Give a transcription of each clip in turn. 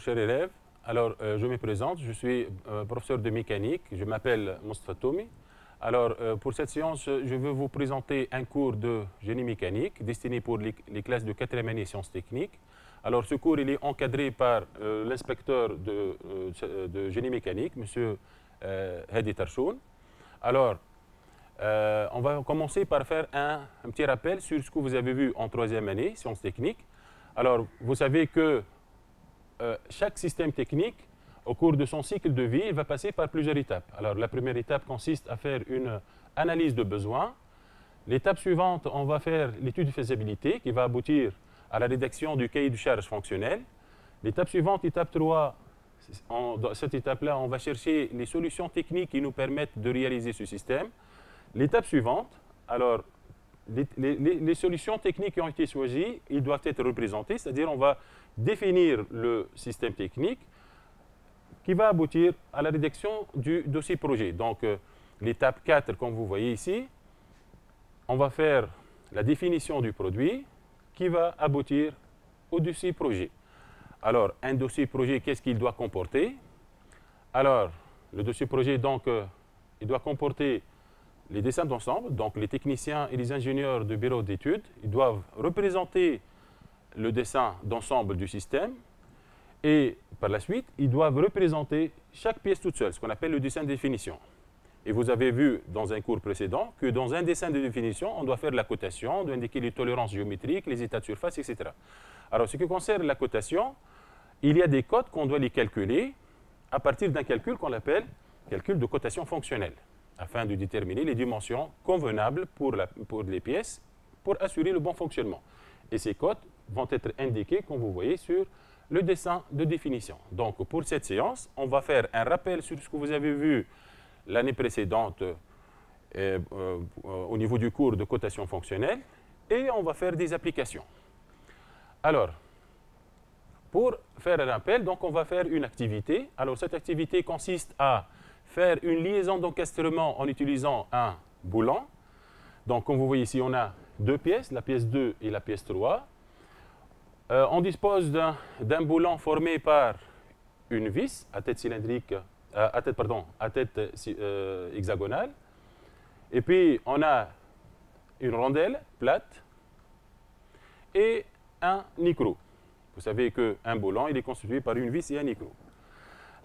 chers élèves. Alors, je me présente, je suis professeur de mécanique, je m'appelle Mostafa Toumi. Alors, pour cette séance, je veux vous présenter un cours de génie mécanique destiné pour les classes de 4e année sciences techniques. Alors, ce cours, il est encadré par l'inspecteur de génie mécanique, M. Hadi Tarchoun. Alors, on va commencer par faire un petit rappel sur ce que vous avez vu en 3e année sciences techniques. Alors, vous savez que chaque système technique, au cours de son cycle de vie, il va passer par plusieurs étapes. Alors, la première étape consiste à faire une analyse de besoins. L'étape suivante, on va faire l'étude de faisabilité qui va aboutir à la rédaction du cahier de charges fonctionnel. L'étape suivante, étape 3, dans cette étape-là, on va chercher les solutions techniques qui nous permettent de réaliser ce système. L'étape suivante, alors, les solutions techniques qui ont été choisies, ils doivent être représentées, c'est-à-dire on va définir le système technique qui va aboutir à la rédaction du dossier projet. Donc, l'étape 4, comme vous voyez ici, on va faire la définition du produit qui va aboutir au dossier projet. Alors, un dossier projet, qu'est-ce qu'il doit comporter? Alors, le dossier projet, donc, il doit comporter les dessins d'ensemble. Donc, les techniciens et les ingénieurs de bureau d'études, ils doivent représenter le dessin d'ensemble du système. Et par la suite, ils doivent représenter chaque pièce toute seule, ce qu'on appelle le dessin de définition. Et vous avez vu dans un cours précédent que dans un dessin de définition, on doit faire la cotation, on doit indiquer les tolérances géométriques, les états de surface, etc. Alors, ce qui concerne la cotation, il y a des cotes qu'on doit les calculer à partir d'un calcul qu'on appelle calcul de cotation fonctionnelle, afin de déterminer les dimensions convenables pour les pièces pour assurer le bon fonctionnement. Et ces cotes vont être indiquées, comme vous voyez, sur le dessin de définition. Donc, pour cette séance, on va faire un rappel sur ce que vous avez vu l'année précédente au niveau du cours de cotation fonctionnelle et on va faire des applications. Alors, pour faire un rappel, donc on va faire une activité. Alors, cette activité consiste à faire une liaison d'encastrement en utilisant un boulant. Donc, comme vous voyez ici, on a deux pièces, la pièce 2 et la pièce 3. On dispose d'un boulant formé par une vis à tête cylindrique, à tête hexagonale. Et puis, on a une rondelle plate et un écrou. Vous savez qu'un boulant, il est constitué par une vis et un écrou.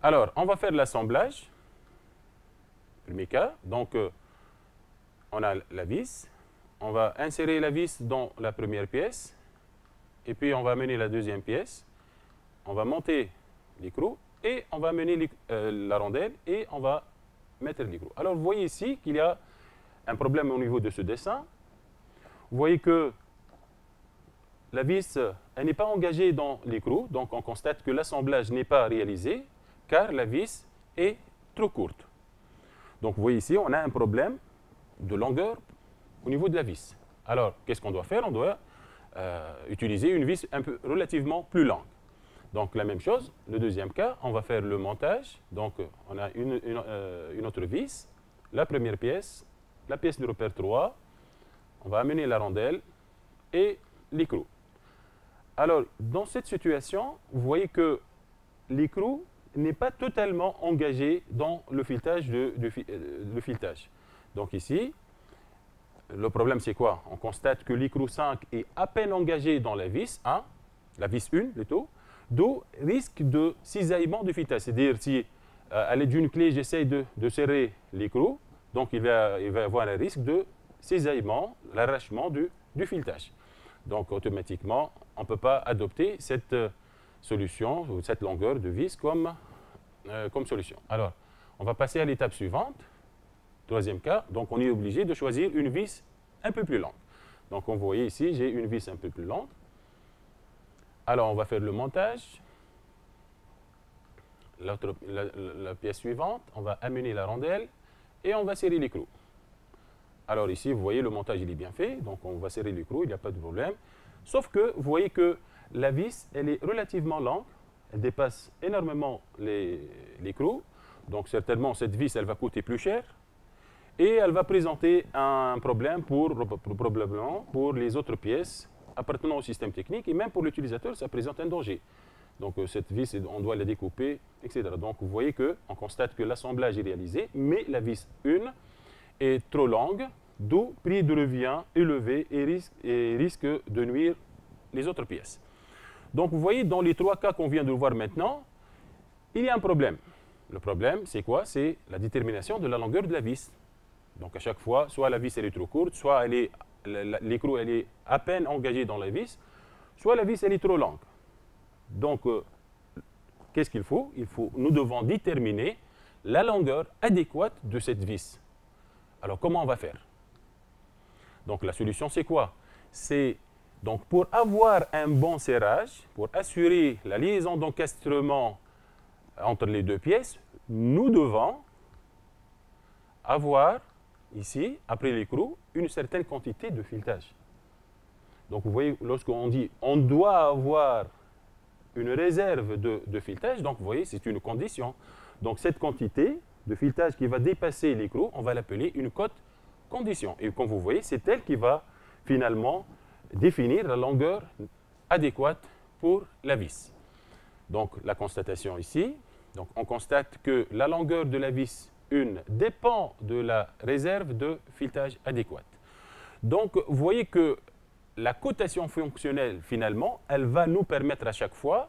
Alors, on va faire l'assemblage. Premier cas, donc on a la vis. On va insérer la vis dans la première pièce. Et puis, on va amener la deuxième pièce. On va monter l'écrou et on va amener la rondelle et on va mettre l'écrou. Alors, vous voyez ici qu'il y a un problème au niveau de ce dessin. Vous voyez que la vis, elle n'est pas engagée dans l'écrou. Donc, on constate que l'assemblage n'est pas réalisé car la vis est trop courte. Donc, vous voyez ici, on a un problème de longueur au niveau de la vis. Alors, qu'est-ce qu'on doit faire? On doit utiliser une vis relativement plus longue. Donc, la même chose, le deuxième cas, on va faire le montage. Donc, on a une autre vis, la première pièce, la pièce de repère 3, on va amener la rondelle et l'écrou. Alors, dans cette situation, vous voyez que l'écrou n'est pas totalement engagé dans le filetage. Donc ici, le problème c'est quoi? On constate que l'écrou 5 est à peine engagé dans la vis 1, la vis 1 plutôt, d'où risque de cisaillement du filetage. C'est-à-dire si à l'aide d'une clé j'essaye de serrer l'écrou, donc il va y avoir un risque de cisaillement, l'arrachement du filetage. Donc automatiquement, on ne peut pas adopter cette solution ou cette longueur de vis comme solution. Alors, on va passer à l'étape suivante. Troisième cas, donc on est obligé de choisir une vis un peu plus longue. Donc, comme vous voyez ici, j'ai une vis un peu plus longue. Alors, on va faire le montage. La pièce suivante, on va amener la rondelle et on va serrer l'écrou. Alors ici, vous voyez, le montage il est bien fait. Donc, on va serrer l'écrou, il n'y a pas de problème. Sauf que vous voyez que la vis, elle est relativement longue. Elle dépasse énormément l'écrou. Donc, certainement, cette vis, elle va coûter plus cher. Et elle va présenter un problème probablement pour les autres pièces appartenant au système technique. Et même pour l'utilisateur, ça présente un danger. Donc cette vis, on doit la découper, etc. Donc vous voyez qu'on constate que l'assemblage est réalisé, mais la vis 1 est trop longue, d'où prix de revient élevé et risque de nuire les autres pièces. Donc vous voyez, dans les 3 cas qu'on vient de voir maintenant, il y a un problème. Le problème, c'est quoi? C'est la détermination de la longueur de la vis. Donc à chaque fois, soit la vis elle est trop courte, soit l'écrou elle est à peine engagée dans la vis, soit la vis elle est trop longue. Donc qu'est-ce qu'il faut? Nous devons déterminer la longueur adéquate de cette vis. Alors comment on va faire? Donc la solution c'est quoi? C'est donc pour avoir un bon serrage, pour assurer la liaison d'encastrement entre les 2 pièces, nous devons avoir ici, après l'écrou, une certaine quantité de filetage. Donc vous voyez, lorsqu'on dit on doit avoir une réserve de filetage, donc vous voyez, c'est une condition. Donc cette quantité de filetage qui va dépasser l'écrou, on va l'appeler une cote condition. Et comme vous voyez, c'est elle qui va finalement définir la longueur adéquate pour la vis. Donc la constatation ici, donc on constate que la longueur de la vis 1 dépend de la réserve de filetage adéquate. Donc vous voyez que la cotation fonctionnelle, finalement, elle va nous permettre à chaque fois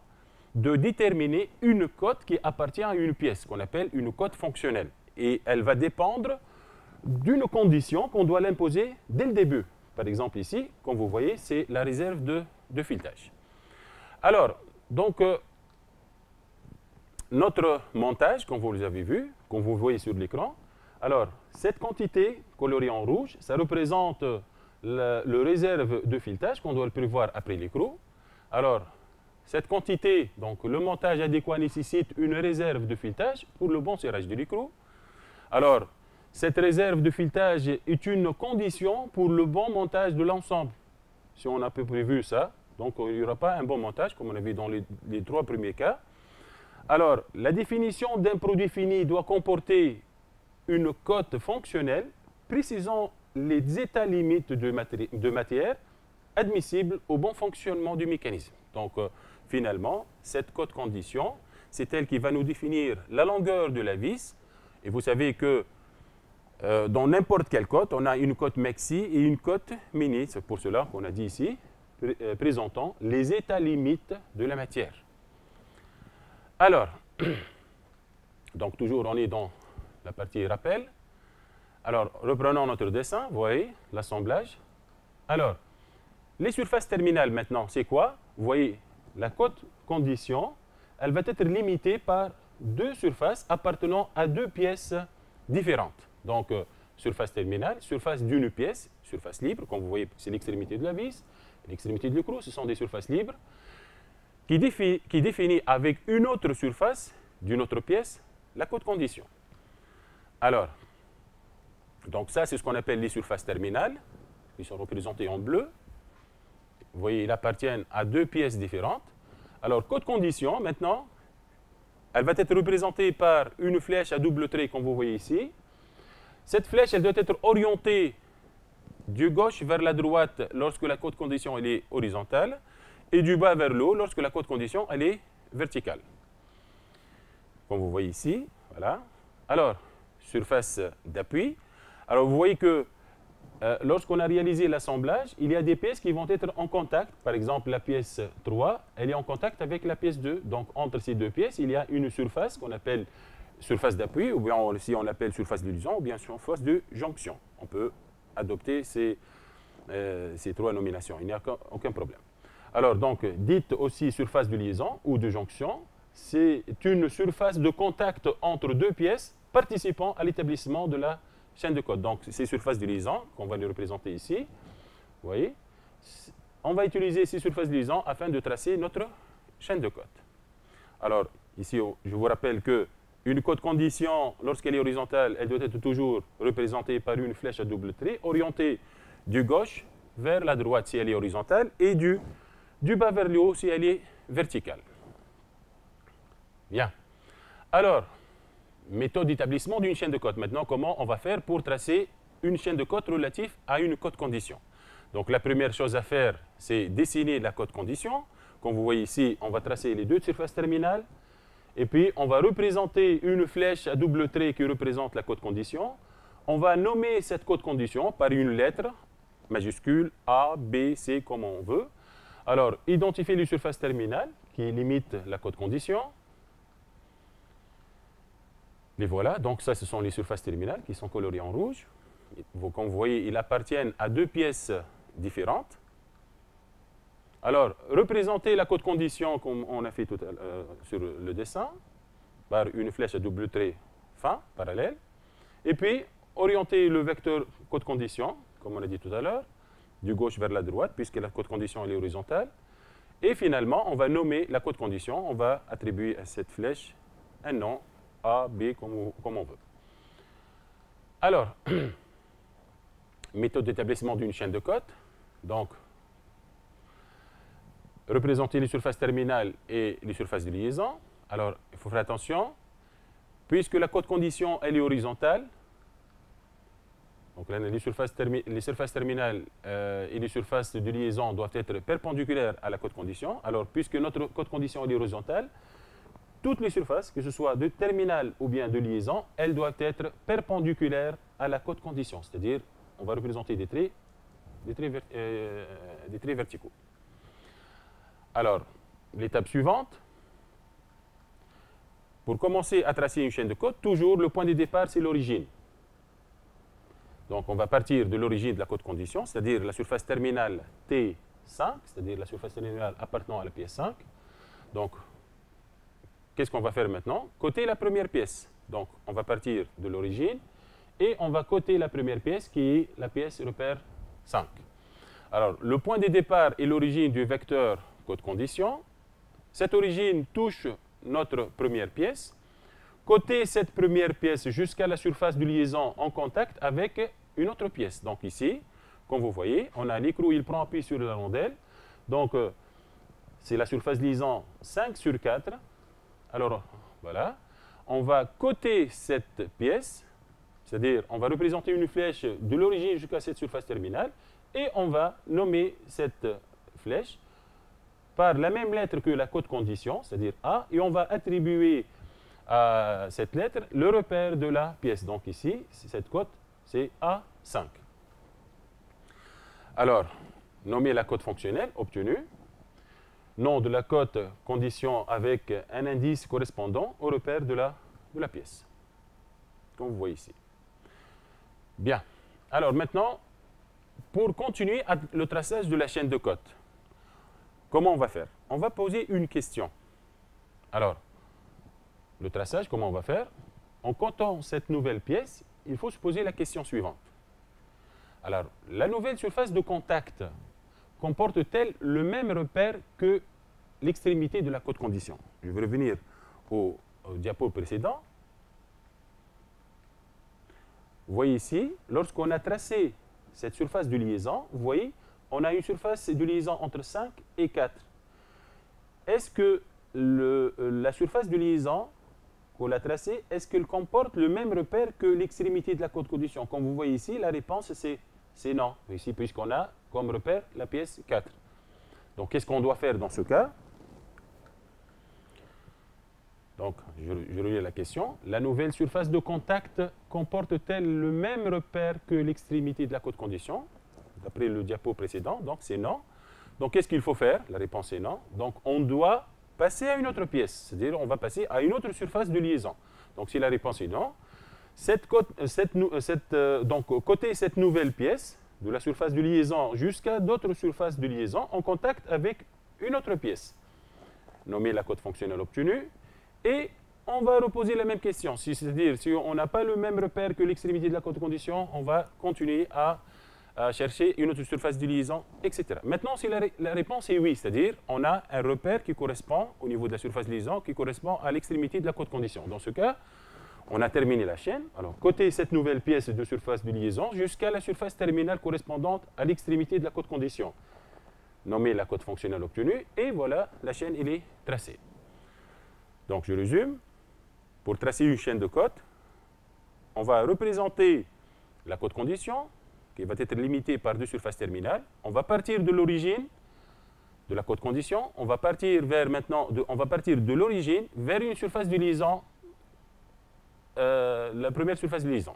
de déterminer une cote qui appartient à une pièce, qu'on appelle une cote fonctionnelle. Et elle va dépendre d'une condition qu'on doit l'imposer dès le début. Par exemple ici, comme vous voyez, c'est la réserve de filetage. Alors, donc, notre montage, comme vous l'avez vu, comme vous voyez sur l'écran, alors, cette quantité colorée en rouge, ça représente le réserve de filetage qu'on doit le prévoir après l'écrou. Alors, cette quantité, donc le montage adéquat nécessite une réserve de filetage pour le bon serrage de l'écrou. Alors, cette réserve de filetage est une condition pour le bon montage de l'ensemble. Si on n'a pas prévu ça, donc il n'y aura pas un bon montage, comme on a vu dans les 3 premiers cas. Alors, la définition d'un produit fini doit comporter une cote fonctionnelle précisant les états limites de matière admissibles au bon fonctionnement du mécanisme. Donc, finalement, cette cote condition, c'est elle qui va nous définir la longueur de la vis. Et vous savez que dans n'importe quelle cote, on a une cote maxi et une cote mini. C'est pour cela qu'on a dit ici, présentant les états limites de la matière. Alors, donc toujours on est dans la partie rappel. Alors, reprenons notre dessin, vous voyez, l'assemblage. Alors, les surfaces terminales maintenant, c'est quoi? Vous voyez, la cote condition, elle va être limitée par 2 surfaces appartenant à 2 pièces différentes. Donc, surface terminale, surface d'une pièce, surface libre, comme vous voyez, c'est l'extrémité de la vis, l'extrémité de l'écrou, ce sont des surfaces libres, qui définit avec une autre surface d'une autre pièce la cote condition. Alors, donc ça, c'est ce qu'on appelle les surfaces terminales, qui sont représentées en bleu. Vous voyez, ils appartiennent à 2 pièces différentes. Alors, cote condition, maintenant, elle va être représentée par une flèche à double trait, comme vous voyez ici. Cette flèche, elle doit être orientée du gauche vers la droite lorsque la cote condition elle est horizontale, et du bas vers le haut lorsque la cote condition elle est verticale. Comme vous voyez ici, voilà. Alors, surface d'appui. Alors, vous voyez que lorsqu'on a réalisé l'assemblage, il y a des pièces qui vont être en contact. Par exemple, la pièce 3, elle est en contact avec la pièce 2. Donc, entre ces 2 pièces, il y a une surface qu'on appelle surface d'appui, ou bien si on l'appelle surface de liaison, ou bien surface de jonction. On peut adopter ces 3 nominations. Il n'y a aucun problème. Alors, donc, dites aussi surface de liaison ou de jonction, c'est une surface de contact entre 2 pièces participant à l'établissement de la chaîne de cote. Donc, ces surfaces de liaison, qu'on va les représenter ici, vous voyez, on va utiliser ces surfaces de liaison afin de tracer notre chaîne de cote. Alors, ici, je vous rappelle qu'une cote condition, lorsqu'elle est horizontale, elle doit être toujours représentée par une flèche à double trait, orientée du gauche vers la droite si elle est horizontale, et du bas vers le haut si elle est verticale. Bien. Alors, méthode d'établissement d'une chaîne de cote. Maintenant, comment on va faire pour tracer une chaîne de cote relative à une cote condition? Donc, la première chose à faire, c'est dessiner la cote condition. comme vous voyez ici, on va tracer les deux surfaces terminales. Et puis, on va représenter une flèche à double trait qui représente la code condition. On va nommer cette code condition par une lettre majuscule A, B, C, comme on veut. Alors, identifier les surfaces terminales qui limitent la code condition. Les voilà. Donc, ça, ce sont les surfaces terminales qui sont colorées en rouge. Comme vous voyez, ils appartiennent à deux pièces différentes. Alors, représenter la code condition comme on a fait tout à l'heure sur le dessin, par une flèche à double trait fin, parallèle. Et puis, orienter le vecteur code condition, comme on a dit tout à l'heure, du gauche vers la droite, puisque la code condition elle est horizontale. Et finalement, on va nommer la code condition. On va attribuer à cette flèche un nom, A, B, comme on veut. Alors, méthode d'établissement d'une chaîne de code. Donc, représenter les surfaces terminales et les surfaces de liaison. Alors, il faut faire attention, puisque la code condition elle est horizontale. Donc, les surfaces terminales et les surfaces de liaison doivent être perpendiculaires à la code condition. Alors, puisque notre code condition est horizontale, toutes les surfaces, que ce soit de terminal ou bien de liaison, elles doivent être perpendiculaires à la code condition. C'est-à-dire, on va représenter des traits verticaux. Alors, l'étape suivante, pour commencer à tracer une chaîne de code, toujours le point de départ, c'est l'origine. Donc, on va partir de l'origine de la code condition, c'est-à-dire la surface terminale T5, c'est-à-dire la surface terminale appartenant à la pièce 5. Donc, qu'est-ce qu'on va faire maintenant? Coter la première pièce. Donc, on va partir de l'origine et on va coter la première pièce qui est la pièce repère 5. Alors, le point de départ est l'origine du vecteur code condition. Cette origine touche notre première pièce. Coter cette première pièce jusqu'à la surface de liaison en contact avec une autre pièce. Donc ici, comme vous voyez, on a l'écrou, il prend appui sur la rondelle. Donc, c'est la surface de liaison 5 sur 4. Alors, voilà. On va coter cette pièce, c'est-à-dire on va représenter une flèche de l'origine jusqu'à cette surface terminale, et on va nommer cette flèche par la même lettre que la code condition, c'est-à-dire A, et on va attribuer à cette lettre le repère de la pièce. Donc ici, cette cote, c'est A5. Alors, nommer la cote fonctionnelle obtenue, nom de la cote condition avec un indice correspondant au repère de la pièce, comme vous voyez ici. Bien. Alors maintenant, pour continuer le traçage de la chaîne de cote, comment on va faire? On va poser une question. Alors, le traçage, comment on va faire? En cotant cette nouvelle pièce, il faut se poser la question suivante. Alors, la nouvelle surface de contact comporte-t-elle le même repère que l'extrémité de la code condition? Je vais revenir au diapo précédent. Vous voyez ici, lorsqu'on a tracé cette surface de liaison, vous voyez, on a une surface de liaison entre 5 et 4. Est-ce que la surface de liaison qu'on a tracée, est-ce qu'elle comporte le même repère que l'extrémité de la code condition? Comme vous voyez ici, la réponse c'est non, ici, puisqu'on a comme repère la pièce 4. Donc, qu'est-ce qu'on doit faire dans ce cas? Donc, je relis la question. La nouvelle surface de contact comporte-t-elle le même repère que l'extrémité de la code condition? D'après le diapo précédent, donc c'est non. Donc, qu'est-ce qu'il faut faire? La réponse est non. Donc, on doit passer à une autre pièce, c'est-à-dire on va passer à une autre surface de liaison. Donc, si la réponse est non, donc, coter cette nouvelle pièce de la surface de liaison jusqu'à d'autres surfaces de liaison en contact avec une autre pièce. Nommer la cote fonctionnelle obtenue. Et on va reposer la même question. C'est-à-dire, si on n'a pas le même repère que l'extrémité de la code condition, on va continuer à chercher une autre surface de liaison, etc. Maintenant, si la réponse est oui, c'est-à-dire on a un repère qui correspond au niveau de la surface de liaison, qui correspond à l'extrémité de la code condition. Dans ce cas, on a terminé la chaîne. Alors, coter cette nouvelle pièce de surface de liaison jusqu'à la surface terminale correspondante à l'extrémité de la code condition. Nommer la cote fonctionnelle obtenue, et voilà, la chaîne elle est tracée. Donc, je résume. Pour tracer une chaîne de cotes, on va représenter la code condition, qui va être limitée par deux surfaces terminales. On va partir de l'origine, de la cote condition, on va partir vers maintenant, on va partir de l'origine vers une surface de liaison, la première surface de liaison.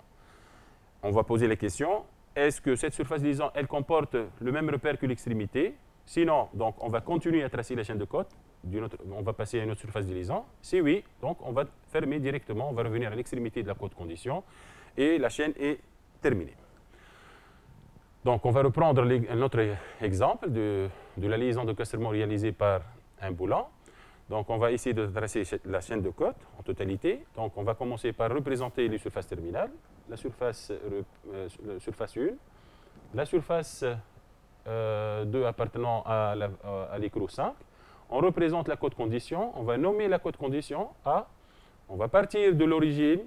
On va poser la question, est-ce que cette surface de liaison, elle comporte le même repère que l'extrémité? Sinon, donc, on va continuer à tracer la chaîne de cote, on va passer à une autre surface de liaison. Si oui, donc on va fermer directement, on va revenir à l'extrémité de la cote condition et la chaîne est terminée. Donc, on va reprendre notre exemple de la liaison de castrement réalisée par un boulon. Donc, on va essayer de tracer la chaîne de cote en totalité. Donc, on va commencer par représenter les surfaces terminales, la surface 1, la surface 2 appartenant à l'écrou 5. On représente la cote condition, on va nommer la cote condition A. On va partir de l'origine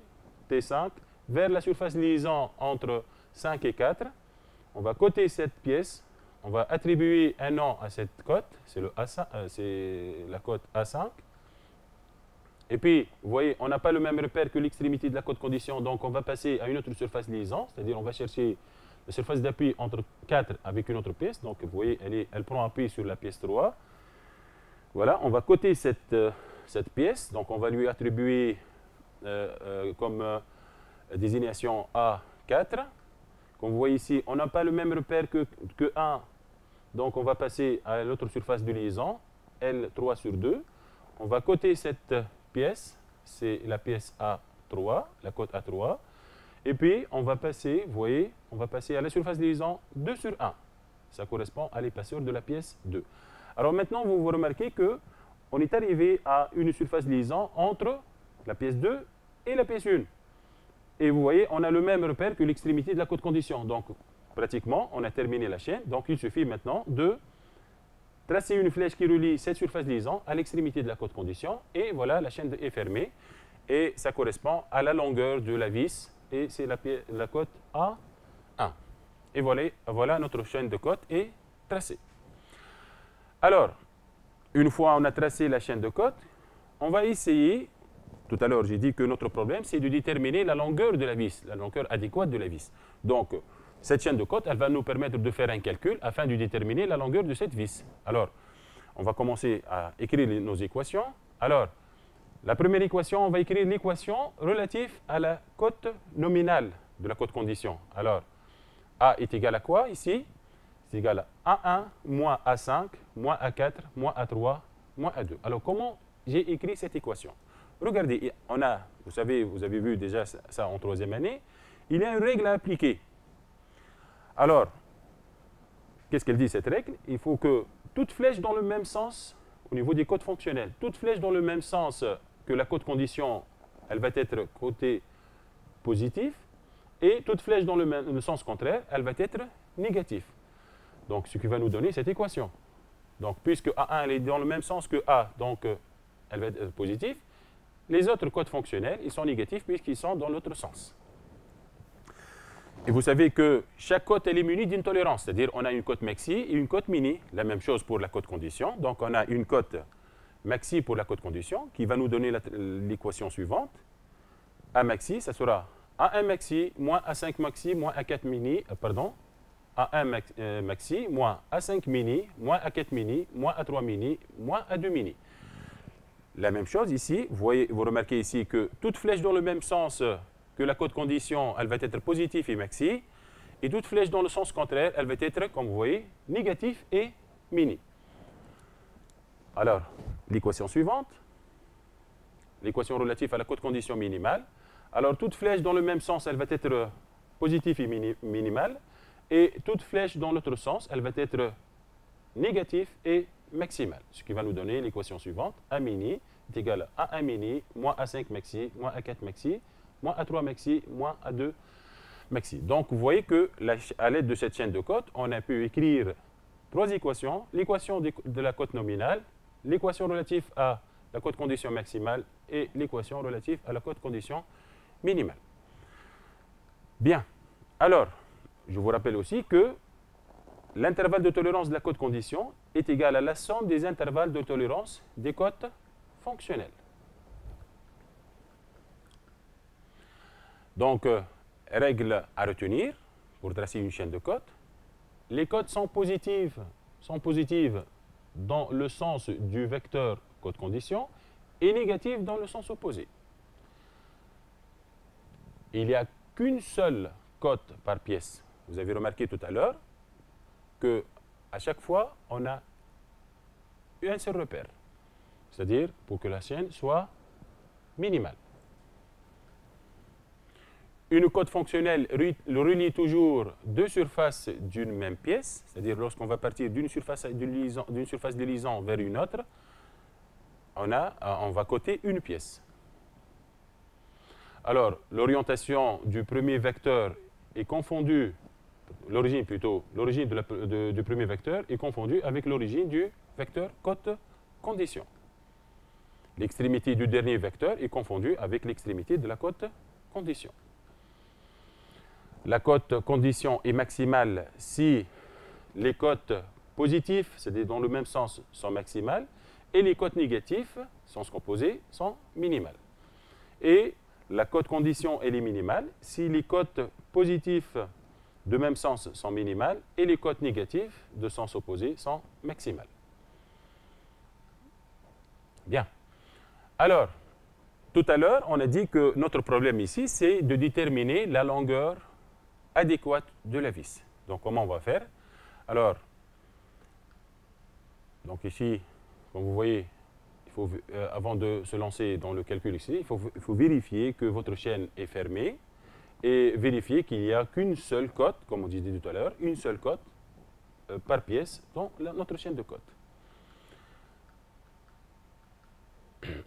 T5 vers la surface liaison entre 5 et 4. On va coter cette pièce, on va attribuer un nom à cette cote, c'est la cote A5. Et puis, vous voyez, on n'a pas le même repère que l'extrémité de la cote condition, donc on va passer à une autre surface liaison, c'est-à-dire on va chercher la surface d'appui entre 4 avec une autre pièce. Donc, vous voyez, elle prend appui sur la pièce 3. Voilà, on va coter cette pièce, donc on va lui attribuer comme désignation A4. Comme vous voyez ici, on n'a pas le même repère que 1, donc on va passer à l'autre surface de liaison, L3 sur 2. On va coter cette pièce, c'est la pièce A3, la cote A3. Et puis, on va passer, vous voyez, on va passer à la surface de liaison 2 sur 1. Ça correspond à l'épaisseur de la pièce 2. Alors maintenant, vous remarquez qu'on est arrivé à une surface de liaison entre la pièce 2 et la pièce 1. Et vous voyez, on a le même repère que l'extrémité de la cote condition. Donc, pratiquement, on a terminé la chaîne. Donc, il suffit maintenant de tracer une flèche qui relie cette surface de liaison à l'extrémité de la cote condition. Et voilà, la chaîne est fermée. Et ça correspond à la longueur de la vis. Et c'est la cote A1. Et voilà, notre chaîne de cote est tracée. Alors, une fois on a tracé la chaîne de cote, on va essayer. Tout à l'heure, j'ai dit que notre problème, c'est de déterminer la longueur de la vis, la longueur adéquate de la vis. Donc, cette chaîne de cote, elle va nous permettre de faire un calcul afin de déterminer la longueur de cette vis. Alors, on va commencer à écrire nos équations. Alors, la première équation, on va écrire l'équation relative à la cote nominale de la cote condition. Alors, A est égal à quoi ici? C'est égal à A1 moins A5 moins A4 moins A3 moins A2. Alors, comment j'ai écrit cette équation? Regardez, vous savez, vous avez vu déjà ça en troisième année, il y a une règle à appliquer. Alors, qu'est-ce qu'elle dit cette règle? Il faut que toute flèche dans le même sens, au niveau des cotes fonctionnelles, toute flèche dans le même sens que la cote condition, elle va être cotée positive, et toute flèche dans le sens contraire, elle va être négative. Donc, ce qui va nous donner cette équation. Donc, puisque A1 elle est dans le même sens que A, donc elle va être positive. Les autres cotes fonctionnelles, ils sont négatifs puisqu'ils sont dans l'autre sens. Et vous savez que chaque cote, elle est munie d'une tolérance, c'est-à-dire on a une cote maxi et une cote mini. La même chose pour la cote condition. Donc on a une cote maxi pour la cote condition qui va nous donner l'équation suivante. A maxi, ça sera A1 maxi moins A5 maxi moins A4 mini, A1 maxi moins A5 mini moins A4 mini moins A3 mini moins A2 mini. La même chose ici, vous remarquez ici que toute flèche dans le même sens que la cote condition, elle va être positive et maxi, et toute flèche dans le sens contraire, elle va être, comme vous voyez, négatif et mini. Alors, l'équation suivante, l'équation relative à la cote condition minimale. Alors, toute flèche dans le même sens, elle va être positive et minimale, et toute flèche dans l'autre sens, elle va être négative et maximale, ce qui va nous donner l'équation suivante. A mini est égal à A1 mini moins A5 maxi moins A4 maxi moins A3 maxi moins A2 maxi. Donc, vous voyez qu'à l'aide de cette chaîne de cotes, on a pu écrire trois équations. L'équation de la cote nominale, l'équation relative à la cote condition maximale et l'équation relative à la cote condition minimale. Bien. Alors, je vous rappelle aussi que l'intervalle de tolérance de la cote condition est égal à la somme des intervalles de tolérance des cotes fonctionnelles. Donc, règle à retenir pour tracer une chaîne de cotes. Les cotes sont positives dans le sens du vecteur cote condition et négative dans le sens opposé. Il n'y a qu'une seule cote par pièce. Vous avez remarqué tout à l'heure qu'à chaque fois, on a un seul repère. C'est-à-dire pour que la chaîne soit minimale. Une cote fonctionnelle relie toujours deux surfaces d'une même pièce, c'est-à-dire lorsqu'on va partir d'une surface de liaison vers une autre, on va coter une pièce. Alors, l'orientation du premier vecteur est confondue, l'origine du premier vecteur est confondue avec l'origine du vecteur cote condition. L'extrémité du dernier vecteur est confondue avec l'extrémité de la cote condition. La cote condition est maximale si les cotes positives, c'est-à-dire dans le même sens, sont maximales, et les cotes négatives, sens composé, sont minimales. Et la cote condition, elle est minimale si les cotes positives de même sens sont minimales et les cotes négatives de sens opposé sont maximales. Bien. Alors, tout à l'heure, on a dit que notre problème ici, c'est de déterminer la longueur adéquate de la vis. Donc, comment on va faire? Alors, donc ici, comme vous voyez, il faut, avant de se lancer dans le calcul ici, il faut vérifier que votre chaîne est fermée et vérifier qu'il n'y a qu'une seule cote, comme on disait tout à l'heure, une seule cote par pièce dans notre chaîne de cotes.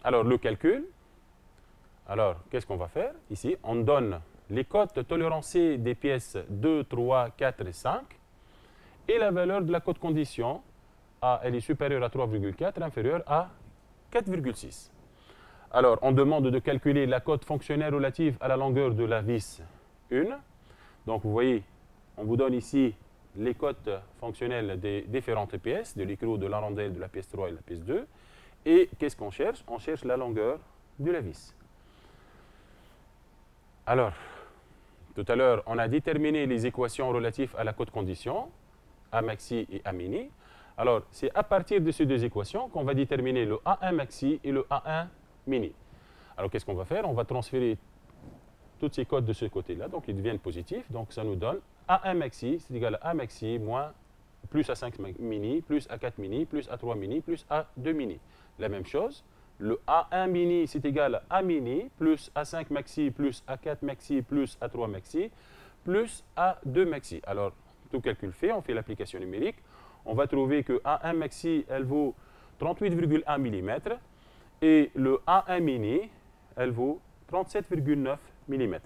Alors, le calcul, alors, qu'est-ce qu'on va faire? Ici, on donne les cotes tolérancées des pièces 2, 3, 4 et 5 et la valeur de la cote condition, elle est supérieure à 3,4, inférieure à 4,6. Alors, on demande de calculer la cote fonctionnelle relative à la longueur de la vis 1. Donc, vous voyez, on vous donne ici les cotes fonctionnelles des différentes pièces, de l'écrou, de la rondelle, de la pièce 3 et de la pièce 2. Et qu'est-ce qu'on cherche? On cherche la longueur de la vis. Alors, tout à l'heure, on a déterminé les équations relatives à la cote condition, A maxi et A mini. Alors, c'est à partir de ces deux équations qu'on va déterminer le A1 maxi et le A1 mini. Alors, qu'est-ce qu'on va faire? On va transférer toutes ces cotes de ce côté-là, donc ils deviennent positifs. Donc, ça nous donne A1 maxi, c'est égal à A maxi moins plus A5 mini, plus A4 mini, plus A3 mini, plus A2 mini. La même chose, le A1 mini, c'est égal à A mini, plus A5 maxi, plus A4 maxi, plus A3 maxi, plus A2 maxi. Alors, tout calcul fait, on fait l'application numérique. On va trouver que A1 maxi, elle vaut 38,1 mm et le A1 mini, elle vaut 37,9 mm.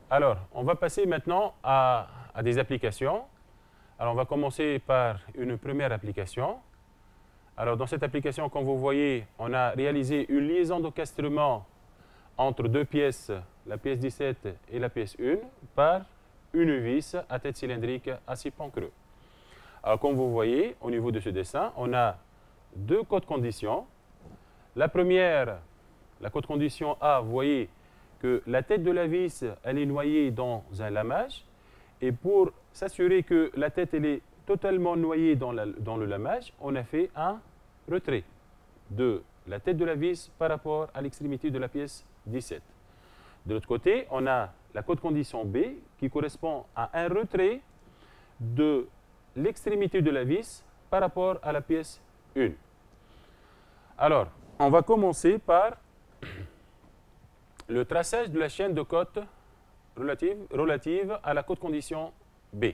Alors, on va passer maintenant à des applications. Alors, on va commencer par une première application. Alors, dans cette application, comme vous voyez, on a réalisé une liaison d'encastrement entre deux pièces, la pièce 17 et la pièce 1, par une vis à tête cylindrique à 6 pans creux. Alors, comme vous voyez, au niveau de ce dessin, on a deux cotes conditions. La première, la cote condition A, vous voyez que la tête de la vis, elle est noyée dans un lamage. Et pour s'assurer que la tête elle est totalement noyée dans le lamage, on a fait un retrait de la tête de la vis par rapport à l'extrémité de la pièce 17. De l'autre côté, on a la cote condition B qui correspond à un retrait de l'extrémité de la vis par rapport à la pièce 1. Alors, on va commencer par le traçage de la chaîne de cotes relative à la cote condition B.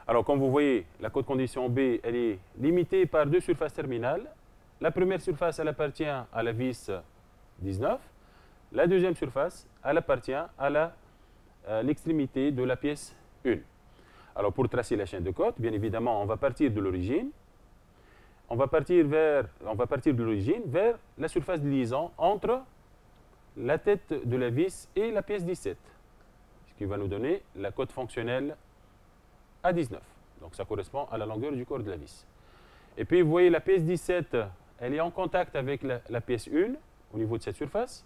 Alors, comme vous voyez, la cote condition B, elle est limitée par deux surfaces terminales. La première surface, elle appartient à la vis 19. La deuxième surface, elle appartient à l'extrémité de la pièce 1. Alors, pour tracer la chaîne de cotes, bien évidemment, on va partir de l'origine. On va partir de l'origine vers la surface de liaison entre la tête de la vis et la pièce 17. Ce qui va nous donner la cote fonctionnelle A19. Donc, ça correspond à la longueur du corps de la vis. Et puis, vous voyez, la pièce 17, elle est en contact avec la pièce 1 au niveau de cette surface.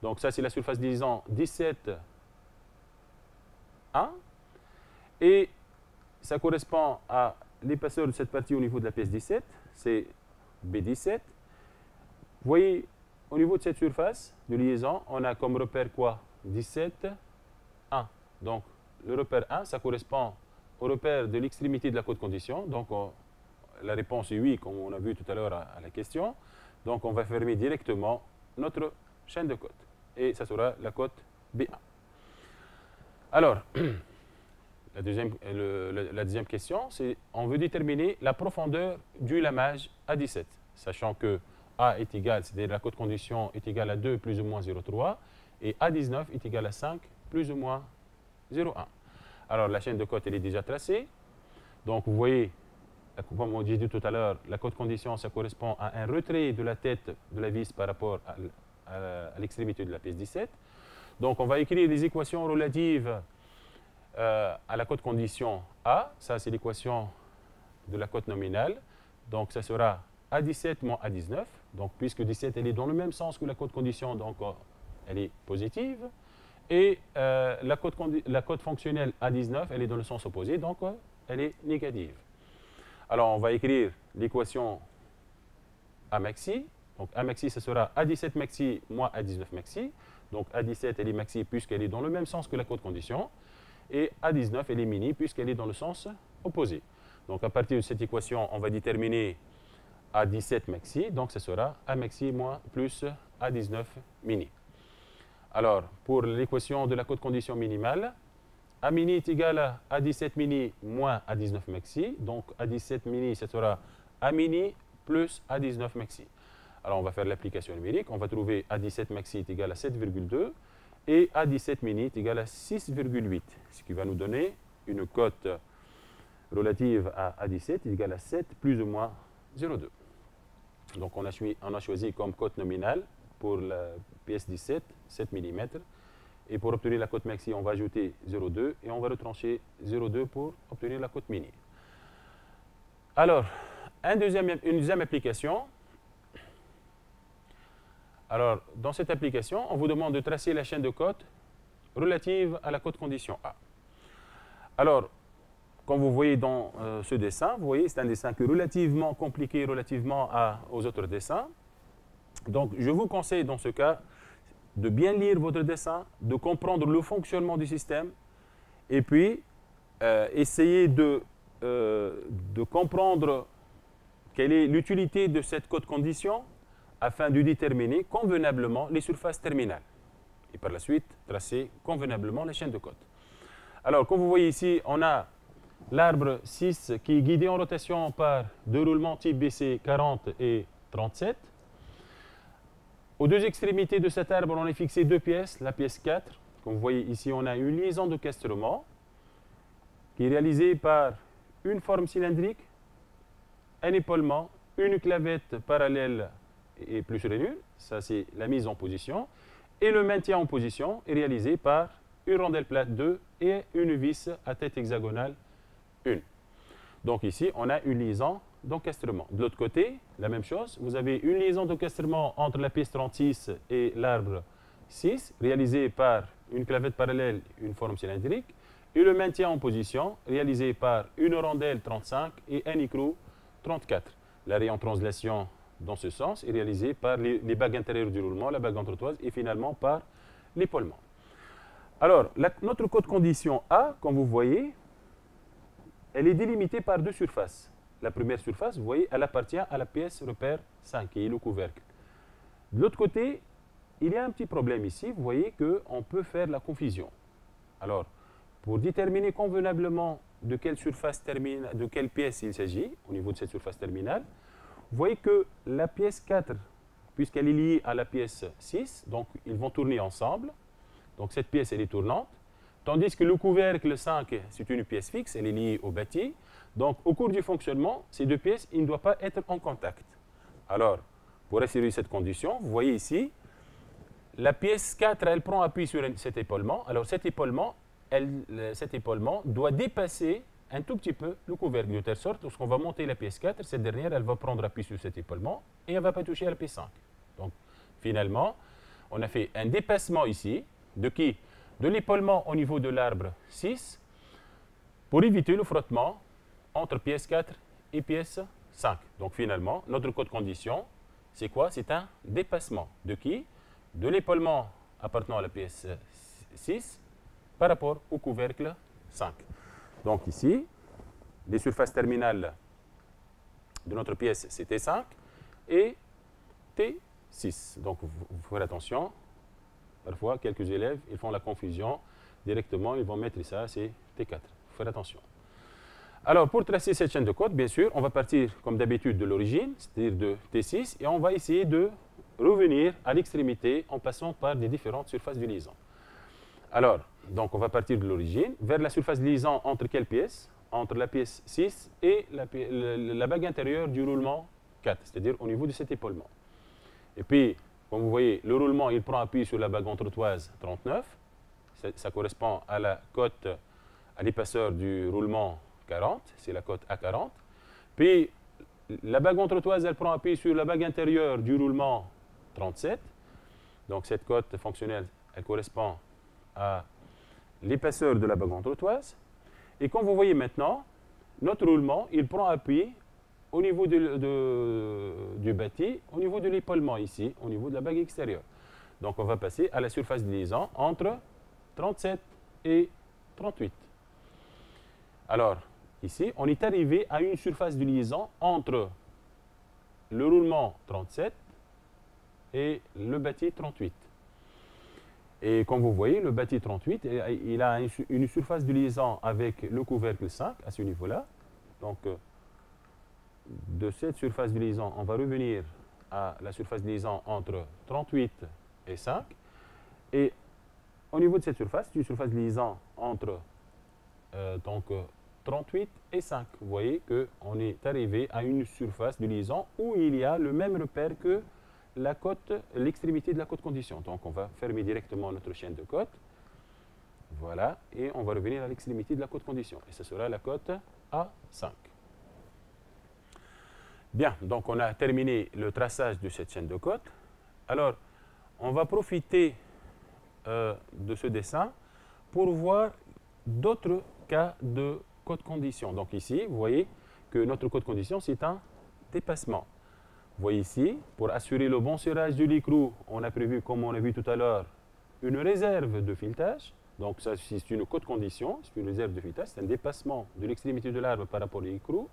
Donc, ça, c'est la surface de liaison 17, 1. Et ça correspond à l'épaisseur de cette partie au niveau de la pièce 17, c'est B17. Vous voyez, au niveau de cette surface de liaison, on a comme repère quoi? 17, 1. Donc, le repère 1, ça correspond au repère de l'extrémité de la cote condition. Donc, la réponse est oui, comme on a vu tout à l'heure à la question. Donc, on va fermer directement notre chaîne de cote. Et ça sera la cote B1. Alors, la deuxième question, c'est on veut déterminer la profondeur du lamage A17, sachant que A est égal, c'est-à-dire la cote condition est égale à 2 plus ou moins 0,3 et A19 est égal à 5 plus ou moins 0,1. Alors, la chaîne de cote, elle est déjà tracée. Donc, vous voyez, comme on dit tout à l'heure, la cote condition, ça correspond à un retrait de la tête de la vis par rapport à l'extrémité de la pièce 17. Donc, on va écrire les équations relatives à la cote condition A. Ça, c'est l'équation de la cote nominale. Donc, ça sera A17 moins A19. Donc, puisque 17, elle est dans le même sens que la cote condition, donc elle est positive. Et la cote fonctionnelle A19, elle est dans le sens opposé, donc elle est négative. Alors, on va écrire l'équation A maxi. Donc, A maxi, ce sera A17 maxi moins A19 maxi. Donc, A17, elle est maxi puisqu'elle est dans le même sens que la cote condition. Et A19, elle est mini puisqu'elle est dans le sens opposé. Donc, à partir de cette équation, on va déterminer A17 maxi. Donc, ce sera A maxi moins plus A19 mini. Alors, pour l'équation de la cote condition minimale, A mini est égal à A17 mini moins A19 maxi. Donc, A17 mini, ce sera A mini plus A19 maxi. Alors, on va faire l'application numérique. On va trouver A17 maxi est égal à 7,2 et A17 mini est égal à 6,8, ce qui va nous donner une cote relative à A17 est égale à 7 plus ou moins 0,2. Donc, on a choisi comme cote nominale pour la pièce 17, 7 mm. Et pour obtenir la cote maxi, on va ajouter 0,2 et on va retrancher 0,2 pour obtenir la cote mini. Alors, une deuxième application. Alors, dans cette application, on vous demande de tracer la chaîne de cote relative à la cote condition A. Alors, comme vous voyez dans ce dessin, vous voyez, c'est un dessin qui est relativement compliqué relativement aux autres dessins. Donc, je vous conseille dans ce cas de bien lire votre dessin, de comprendre le fonctionnement du système et puis essayer de comprendre quelle est l'utilité de cette cote condition afin de déterminer convenablement les surfaces terminales et par la suite tracer convenablement les chaînes de cote. Alors, comme vous voyez ici, on a l'arbre 6 qui est guidé en rotation par deux roulements type BC 40 et 37. Aux deux extrémités de cet arbre, on a fixé deux pièces, la pièce 4. Comme vous voyez ici, on a une liaison d'encastrement qui est réalisée par une forme cylindrique, un épaulement, une clavette parallèle et plus rainure, ça c'est la mise en position, et le maintien en position est réalisé par une rondelle plate 2 et une vis à tête hexagonale 1. Donc ici, on a une liaison d'encastrement. De l'autre côté, la même chose, vous avez une liaison d'encastrement entre la pièce 36 et l'arbre 6, réalisée par une clavette parallèle, une forme cylindrique, et le maintien en position, réalisé par une rondelle 35 et un écrou 34. L'arrêt en translation dans ce sens est réalisé par les bagues intérieures du roulement, la bague entretoise, et finalement par l'épaulement. Alors, notre cote condition A, comme vous voyez, elle est délimitée par deux surfaces. La première surface, vous voyez, elle appartient à la pièce repère 5, qui est le couvercle. De l'autre côté, il y a un petit problème ici. Vous voyez qu'on peut faire la confusion. Alors, pour déterminer convenablement de quelle surface terminale, de quelle pièce il s'agit, au niveau de cette surface terminale, vous voyez que la pièce 4, puisqu'elle est liée à la pièce 6, donc ils vont tourner ensemble. Donc cette pièce, elle est tournante. Tandis que le couvercle 5, c'est une pièce fixe, elle est liée au bâti. Donc, au cours du fonctionnement, ces deux pièces, ils ne doivent pas être en contact. Alors, pour assurer cette condition, vous voyez ici, la pièce 4, elle prend appui sur cet épaulement. Alors, cet épaulement doit dépasser un tout petit peu le couvercle, de telle sorte, lorsqu'on va monter la pièce 4, cette dernière, elle va prendre appui sur cet épaulement et elle ne va pas toucher à la pièce 5. Donc, finalement, on a fait un dépassement ici, de qui? De l'épaulement au niveau de l'arbre 6, pour éviter le frottement entre pièce 4 et pièce 5. Donc finalement, notre code condition, c'est quoi? C'est un dépassement. De qui? De l'épaulement appartenant à la pièce 6 par rapport au couvercle 5. Donc ici, les surfaces terminales de notre pièce, c'est T5 et T6. Donc vous ferez attention. Parfois, quelques élèves, ils font la confusion. Directement, ils vont mettre ça, c'est T4. Il faut faire attention. Alors, pour tracer cette chaîne de code, bien sûr, on va partir, comme d'habitude, de l'origine, c'est-à-dire de T6, et on va essayer de revenir à l'extrémité en passant par des différentes surfaces de liaison. Alors, donc, on va partir de l'origine, vers la surface de liaison entre quelle pièce? Entre la pièce 6 et la bague intérieure du roulement 4, c'est-à-dire au niveau de cet épaulement. Et puis, comme vous voyez, le roulement, il prend appui sur la bague entretoise 39. Ça correspond à la cote, à l'épaisseur du roulement 40, c'est la cote A40. Puis, la bague entretoise, elle prend appui sur la bague intérieure du roulement 37. Donc, cette cote fonctionnelle, elle correspond à l'épaisseur de la bague entretoise. Et comme vous voyez maintenant, notre roulement, il prend appui au niveau du bâti, au niveau de l'épaulement ici, au niveau de la bague extérieure. Donc, on va passer à la surface de liaison entre 37 et 38. Alors, ici, on est arrivé à une surface de liaison entre le roulement 37 et le bâti 38. Et comme vous voyez, le bâti 38, il a une surface de liaison avec le couvercle 5 à ce niveau-là. Donc, de cette surface de liaison, on va revenir à la surface de liaison entre 38 et 5. Et au niveau de cette surface, c'est une surface de liaison entre 38 et 5. Vous voyez qu'on est arrivé à une surface de liaison où il y a le même repère que la cote, l'extrémité de la cote condition. Donc on va fermer directement notre chaîne de cote. Voilà, et on va revenir à l'extrémité de la cote condition. Et ce sera la cote A5. Bien, donc on a terminé le traçage de cette chaîne de cote. Alors, on va profiter de ce dessin pour voir d'autres cas de code condition. Donc ici, vous voyez que notre code condition, c'est un dépassement. Vous voyez ici, pour assurer le bon serrage de l'écrou, on a prévu, comme on a vu tout à l'heure, une réserve de filetage. Donc ça, c'est une code condition, c'est une réserve de filetage, c'est un dépassement de l'extrémité de l'arbre par rapport à l'écrou.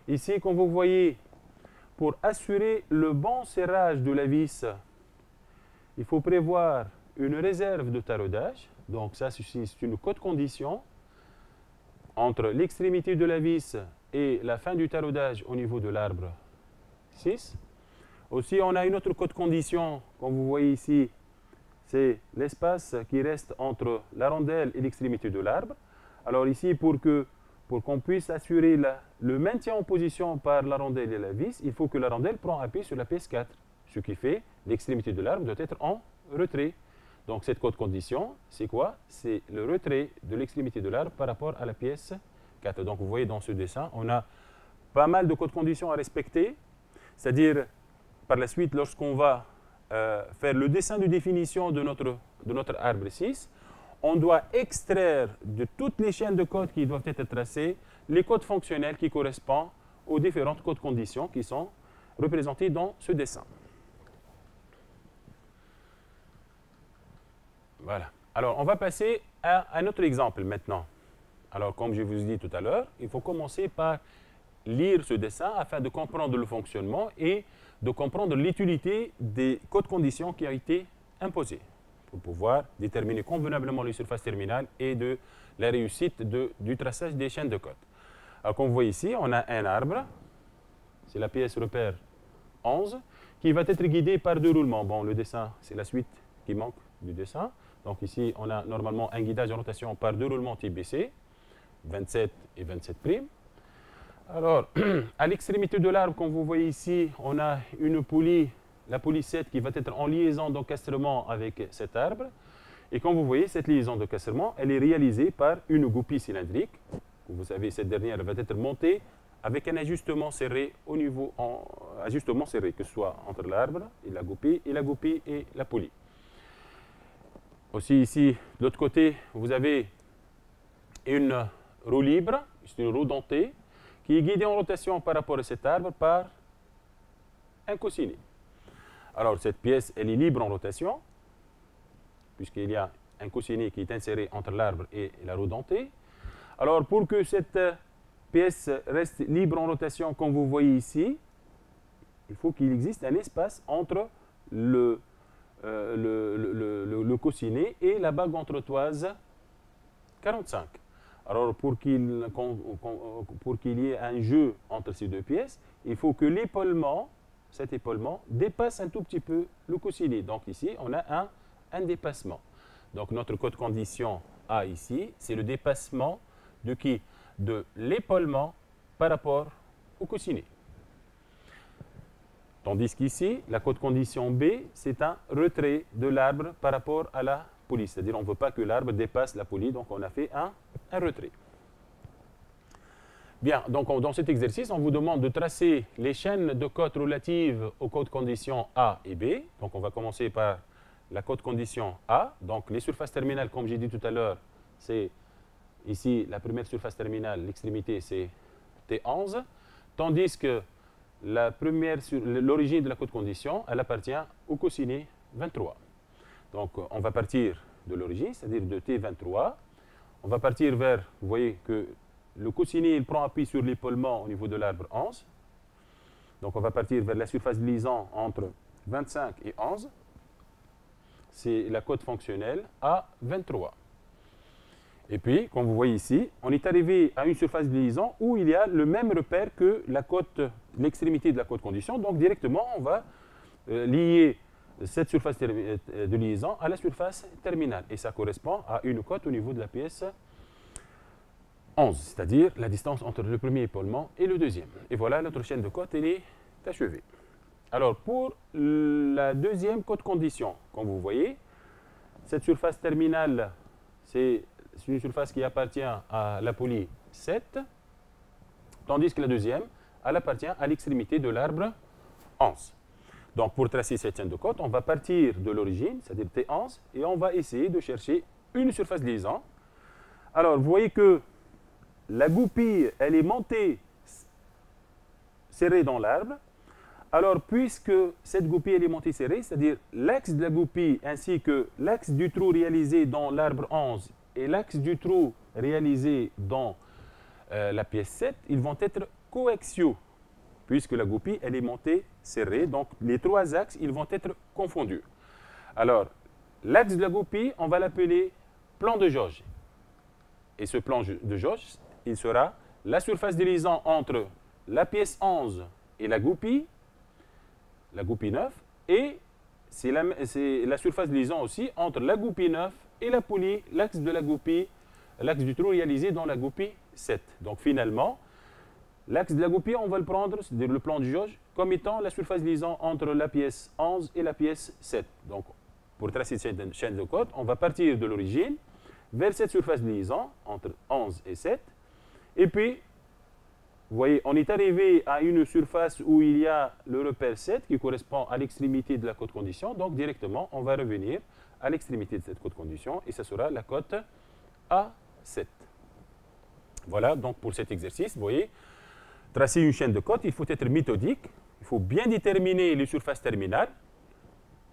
Ici, comme vous voyez, pour assurer le bon serrage de la vis, il faut prévoir une réserve de taraudage. Donc ça, c'est une code condition entre l'extrémité de la vis et la fin du taraudage au niveau de l'arbre 6. Aussi, on a une autre code condition, comme vous voyez ici, c'est l'espace qui reste entre la rondelle et l'extrémité de l'arbre. Alors ici, pour qu'on puisse assurer le maintien en position par la rondelle et la vis, il faut que la rondelle prenne appui sur la pièce 4, ce qui fait l'extrémité de l'arbre doit être en retrait. Donc cette code condition, c'est quoi? C'est le retrait de l'extrémité de l'arbre par rapport à la pièce 4. Donc vous voyez dans ce dessin, on a pas mal de codes conditions à respecter. C'est-à-dire, par la suite, lorsqu'on va faire le dessin de définition de notre arbre 6, on doit extraire de toutes les chaînes de code qui doivent être tracées les codes fonctionnels qui correspondent aux différentes codes conditions qui sont représentés dans ce dessin. Voilà. Alors, on va passer à un autre exemple maintenant. Alors, comme je vous ai dit tout à l'heure, il faut commencer par lire ce dessin afin de comprendre le fonctionnement et de comprendre l'utilité des codes conditions qui ont été imposés pour pouvoir déterminer convenablement les surfaces terminales et de la réussite du traçage des chaînes de code. Alors, comme vous voyez ici, on a un arbre, c'est la pièce repère 11, qui va être guidé par deux roulements. Bon, le dessin, c'est la suite qui manque du dessin. Donc ici, on a normalement un guidage en rotation par deux roulements type BC, 27 et 27'. Alors, à l'extrémité de l'arbre, comme vous voyez ici, on a une poulie, la poulie 7, qui va être en liaison d'encastrement avec cet arbre. Et comme vous voyez, cette liaison d'encastrement, elle est réalisée par une goupille cylindrique. Vous savez, cette dernière va être montée avec un ajustement serré au niveau, ajustement serré, que ce soit entre l'arbre et la goupille et la poulie. Aussi ici, de l'autre côté, vous avez une roue libre, c'est une roue dentée, qui est guidé en rotation par rapport à cet arbre par un cosiné. Alors, cette pièce, elle est libre en rotation, puisqu'il y a un cosiné qui est inséré entre l'arbre et la roue dentée. Alors, pour que cette pièce reste libre en rotation, comme vous voyez ici, il faut qu'il existe un espace entre le cosiné et la bague entretoise 45. Alors, pour qu'il y ait un jeu entre ces deux pièces, il faut que l'épaulement, cet épaulement, dépasse un tout petit peu le cosiné. Donc ici, on a un dépassement. Donc notre code condition A ici, c'est le dépassement de qui? De l'épaulement par rapport au cosiné. Tandis qu'ici, la code condition B, c'est un retrait de l'arbre par rapport à la poulie. C'est-à-dire on ne veut pas que l'arbre dépasse la poulie, donc on a fait un retrait. Bien, donc dans cet exercice, on vous demande de tracer les chaînes de codes relatives aux codes conditions A et B. Donc on va commencer par la code condition A. Donc les surfaces terminales, comme j'ai dit tout à l'heure, c'est ici la première surface terminale, l'extrémité c'est T11, tandis que l'origine de la code condition, elle appartient au cosiné 23. Donc on va partir de l'origine, c'est-à-dire de T23. On va partir vers, vous voyez que le cosiné, il prend appui sur l'épaulement au niveau de l'arbre 11. Donc on va partir vers la surface de liaison entre 25 et 11. C'est la cote fonctionnelle A23. Et puis, comme vous voyez ici, on est arrivé à une surface de liaison où il y a le même repère que l'extrémité de la cote condition. Donc directement, on va lier cette surface de liaison à la surface terminale. Et ça correspond à une cote au niveau de la pièce 11, c'est-à-dire la distance entre le premier épaulement et le deuxième. Et voilà, notre chaîne de cotes, elle est achevée. Alors, pour la deuxième cote condition, comme vous voyez, cette surface terminale, c'est une surface qui appartient à la poulie 7, tandis que la deuxième, elle appartient à l'extrémité de l'arbre 11. Donc, pour tracer cette chaîne de cotes, on va partir de l'origine, c'est-à-dire T11, et on va essayer de chercher une surface de liaison. Alors, vous voyez que la goupille, elle est montée serrée dans l'arbre. Alors, puisque cette goupille elle est montée serrée, c'est-à-dire l'axe de la goupille ainsi que l'axe du trou réalisé dans l'arbre 11 et l'axe du trou réalisé dans la pièce 7, ils vont être coaxiaux, puisque la goupille elle est montée serrée. Donc, les trois axes, ils vont être confondus. Alors, l'axe de la goupille, on va l'appeler plan de jauge. Et ce plan de jauge, il sera la surface de liaison entre la pièce 11 et la goupille 9, et c'est la surface de liaison aussi entre la goupille 9 et la poulie, l'axe de la goupille, l'axe du trou réalisé dans la goupille 7. Donc finalement, l'axe de la goupille, on va le prendre, c'est-à-dire le plan de jauge, comme étant la surface de liaison entre la pièce 11 et la pièce 7. Donc pour tracer cette chaîne de cotes, on va partir de l'origine vers cette surface de liaison entre 11 et 7. Et puis, vous voyez, on est arrivé à une surface où il y a le repère 7 qui correspond à l'extrémité de la cote condition. Donc, directement, on va revenir à l'extrémité de cette cote condition et ce sera la cote A7. Voilà, donc pour cet exercice, vous voyez, tracer une chaîne de cotes, il faut être méthodique. Il faut bien déterminer les surfaces terminales.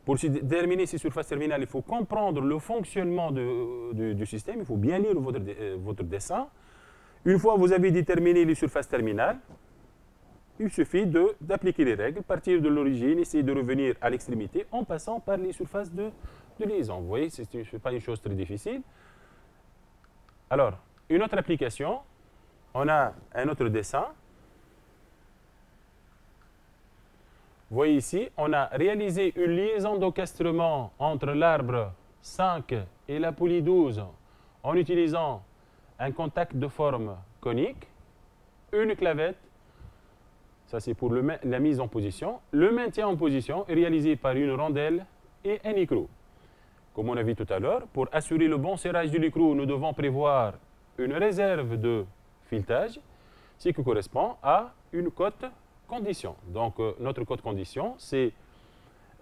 Pour déterminer ces surfaces terminales, il faut comprendre le fonctionnement du système. Il faut bien lire votre dessin. Une fois que vous avez déterminé les surfaces terminales, il suffit d'appliquer les règles, partir de l'origine, essayer de revenir à l'extrémité en passant par les surfaces de liaison. Vous voyez, ce n'est pas une chose très difficile. Alors, une autre application, on a un autre dessin. Vous voyez ici, on a réalisé une liaison d'encastrement entre l'arbre 5 et la poulie 12 en utilisant un contact de forme conique, une clavette, ça c'est pour la mise en position. Le maintien en position est réalisé par une rondelle et un écrou. Comme on a vu tout à l'heure, pour assurer le bon serrage de l'écrou, nous devons prévoir une réserve de filetage, ce qui correspond à une cote condition. Donc notre cote condition, c'est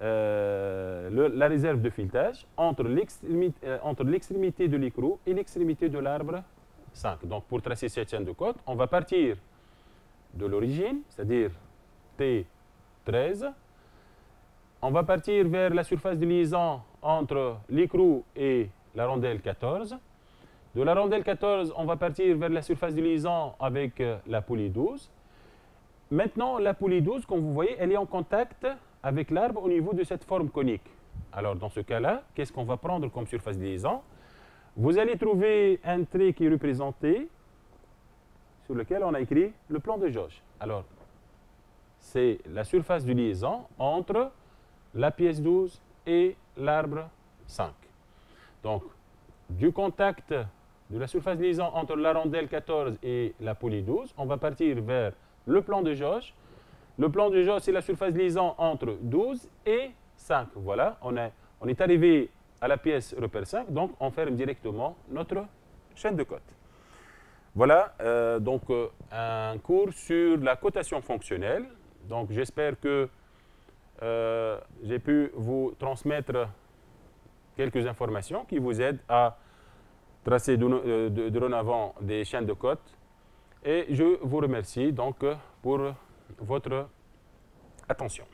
la réserve de filetage entre l'extrémité de l'écrou et l'extrémité de l'arbre 5. Donc pour tracer cette chaîne de cotes, on va partir de l'origine, c'est-à-dire T13. On va partir vers la surface de liaison entre l'écrou et la rondelle 14. De la rondelle 14, on va partir vers la surface de liaison avec la poulie 12. Maintenant, la poulie 12, comme vous voyez, elle est en contact avec l'arbre au niveau de cette forme conique. Alors, dans ce cas-là, qu'est-ce qu'on va prendre comme surface de liaison? Vous allez trouver un trait qui est représenté sur lequel on a écrit le plan de jauge. Alors, c'est la surface de liaison entre la pièce 12 et l'arbre 5. Donc, du contact de la surface de liaison entre la rondelle 14 et la poulie 12, on va partir vers le plan de jauge. Le plan de jauge, c'est la surface de liaison entre 12 et 5. Voilà, on est arrivé à la pièce repère 5, donc on ferme directement notre chaîne de cote. Voilà un cours sur la cotation fonctionnelle. Donc j'espère que j'ai pu vous transmettre quelques informations qui vous aident à tracer dorénavant des chaînes de cote. Et je vous remercie donc pour votre attention.